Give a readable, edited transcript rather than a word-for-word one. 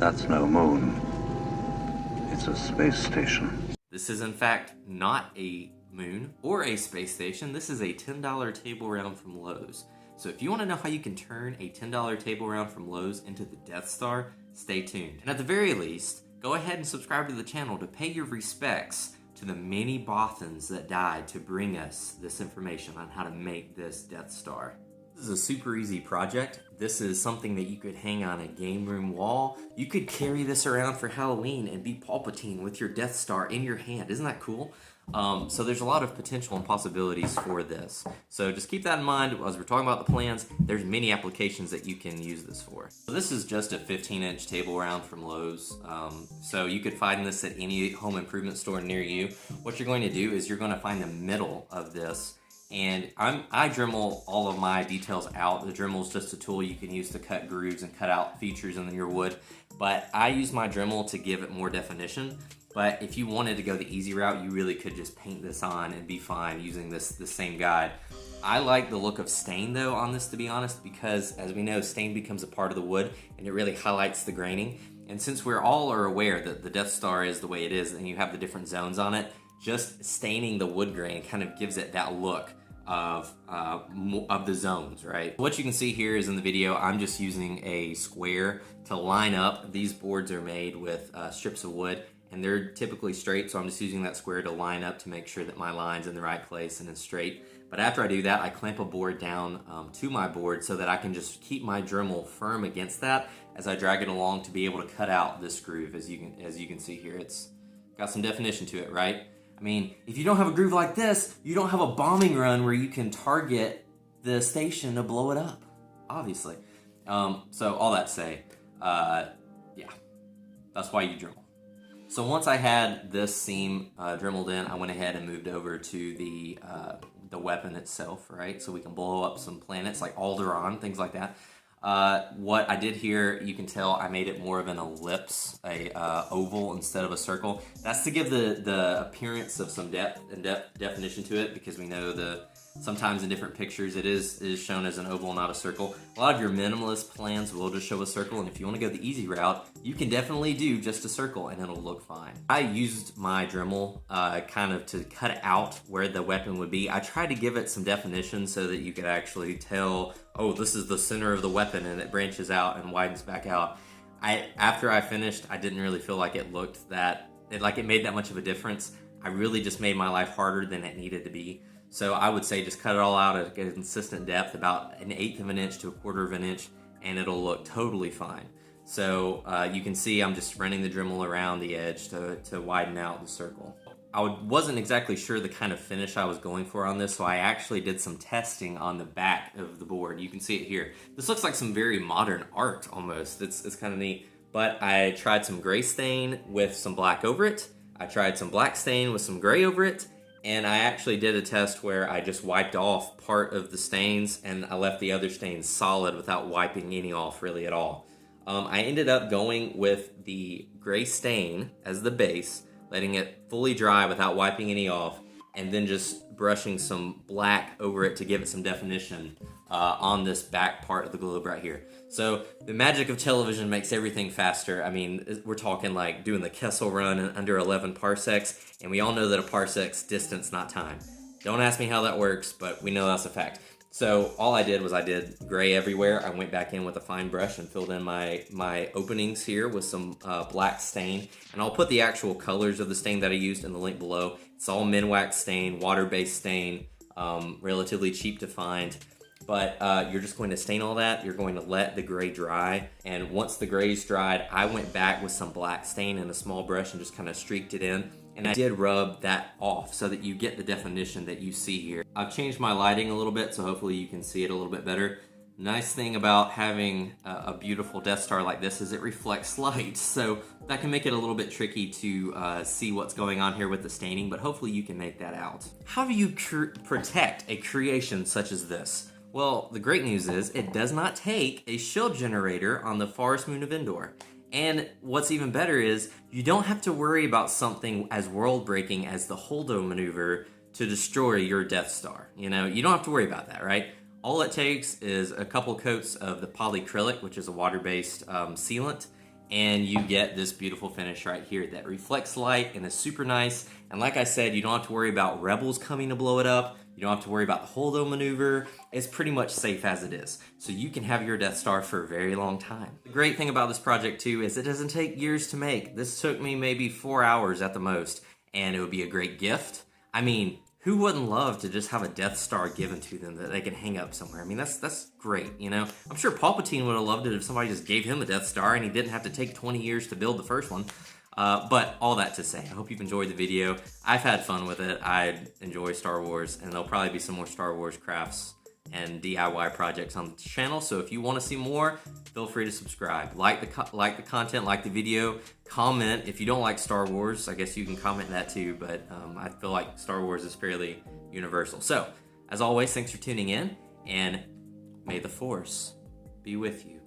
That's no moon. It's a space station. This is in fact not a moon or a space station. This is a $10 table round from Lowe's. So if you want to know how you can turn a $10 table round from Lowe's into the Death Star, stay tuned. And at the very least, go ahead and subscribe to the channel to pay your respects to the many Bothans that died to bring us this information on how to make this Death Star. This is a super easy project. This is something that you could hang on a game room wall. You could carry this around for Halloween and be Palpatine with your Death Star in your hand. Isn't that cool? So there's a lot of potential and possibilities for this. So just keep that in mind as we're talking about the plans. There's many applications that you can use this for. So this is just a 15-inch table round from Lowe's. So you could find this at any home improvement store near you. What you're going to do is you're going to find the middle of this. And I Dremel all of my details out. The Dremel is just a tool you can use to cut grooves and cut out features in your wood. But I use my Dremel to give it more definition. But if you wanted to go the easy route, you really could just paint this on and be fine using this same guide. I like the look of stain though on this, to be honest, because as we know, stain becomes a part of the wood and it really highlights the graining. And since we're all aware that the Death Star is the way it is and you have the different zones on it, just staining the wood grain kind of gives it that look of the zones, right? What you can see here is in the video, I'm just using a square to line up. These boards are made with strips of wood and they're typically straight, so I'm just using that square to line up to make sure that my line's in the right place and it's straight. But after I do that, I clamp a board down to my board so that I can just keep my Dremel firm against that as I drag it along to be able to cut out this groove. As you can see here, it's got some definition to it, right? I mean, if you don't have a groove like this, you don't have a bombing run where you can target the station to blow it up, obviously. So all that to say, yeah, that's why you Dremel. So once I had this seam Dremeled in, I went ahead and moved over to the weapon itself, right? So we can blow up some planets like Alderaan, things like that. What I did here, you can tell I made it more of an ellipse, a oval instead of a circle. That's to give the appearance of some depth and definition to it, because we know sometimes in different pictures it is shown as an oval, not a circle. A lot of your minimalist plans will just show a circle, and if you want to go the easy route, you can definitely do just a circle and it'll look fine. I used my Dremel kind of to cut out where the weapon would be. I tried to give it some definition so that you could actually tell, oh, this is the center of the weapon, and it branches out and widens back out. After I finished, I didn't really feel like it looked like it made that much of a difference. I really just made my life harder than it needed to be. So I would say just cut it all out at a consistent depth, about 1/8 of an inch to 1/4 of an inch, and it'll look totally fine. So you can see I'm just running the Dremel around the edge to widen out the circle. I wasn't exactly sure the kind of finish I was going for on this, so I actually did some testing on the back of the board. You can see it here. This looks like some very modern art almost. It's kind of neat. But I tried some gray stain with some black over it. I tried some black stain with some gray over it. And I actually did a test where I just wiped off part of the stains and I left the other stains solid without wiping any off really at all. I ended up going with the gray stain as the base, letting it fully dry without wiping any off, and then just brushing some black over it to give it some definition on this back part of the globe right here. So the magic of television makes everything faster. I mean, we're talking like doing the Kessel run in under 11 parsecs, and we all know that a parsec's distance, not time. Don't ask me how that works, but we know that's a fact. So all I did was I did gray everywhere. I went back in with a fine brush and filled in my openings here with some black stain. And I'll put the actual colors of the stain that I used in the link below. It's all Minwax stain, water-based stain, relatively cheap to find. But you're just going to stain all that. You're going to let the gray dry. And once the gray's dried, I went back with some black stain and a small brush and just kind of streaked it in. And I did rub that off so that you get the definition that you see here. I've changed my lighting a little bit, so hopefully you can see it a little bit better. Nice thing about having a beautiful Death Star like this is it reflects light, so that can make it a little bit tricky to see what's going on here with the staining, but hopefully you can make that out. How do you protect a creation such as this? Well, the great news is it does not take a shield generator on the farthest moon of Endor. And what's even better is you don't have to worry about something as world-breaking as the Holdo maneuver to destroy your Death Star. You know, you don't have to worry about that, right? All it takes is a couple coats of the polycrylic, which is a water-based sealant, and you get this beautiful finish right here that reflects light and is super nice. And like I said, you don't have to worry about rebels coming to blow it up. You don't have to worry about the holdo maneuver. It's pretty much safe as it is. So you can have your Death Star for a very long time. The great thing about this project too is it doesn't take years to make. This took me maybe 4 hours at the most, and it would be a great gift. I mean, who wouldn't love to just have a Death Star given to them that they can hang up somewhere? I mean, that's great, you know? I'm sure Palpatine would have loved it if somebody just gave him a Death Star and he didn't have to take 20 years to build the first one. But all that to say, I hope you've enjoyed the video. I've had fun with it. I enjoy Star Wars, and there'll probably be some more Star Wars crafts and DIY projects on the channel. So if you want to see more, feel free to subscribe. Like the content, like the video, comment. If you don't like Star Wars, I guess you can comment that too, but I feel like Star Wars is fairly universal. So, as always, thanks for tuning in, and may the Force be with you.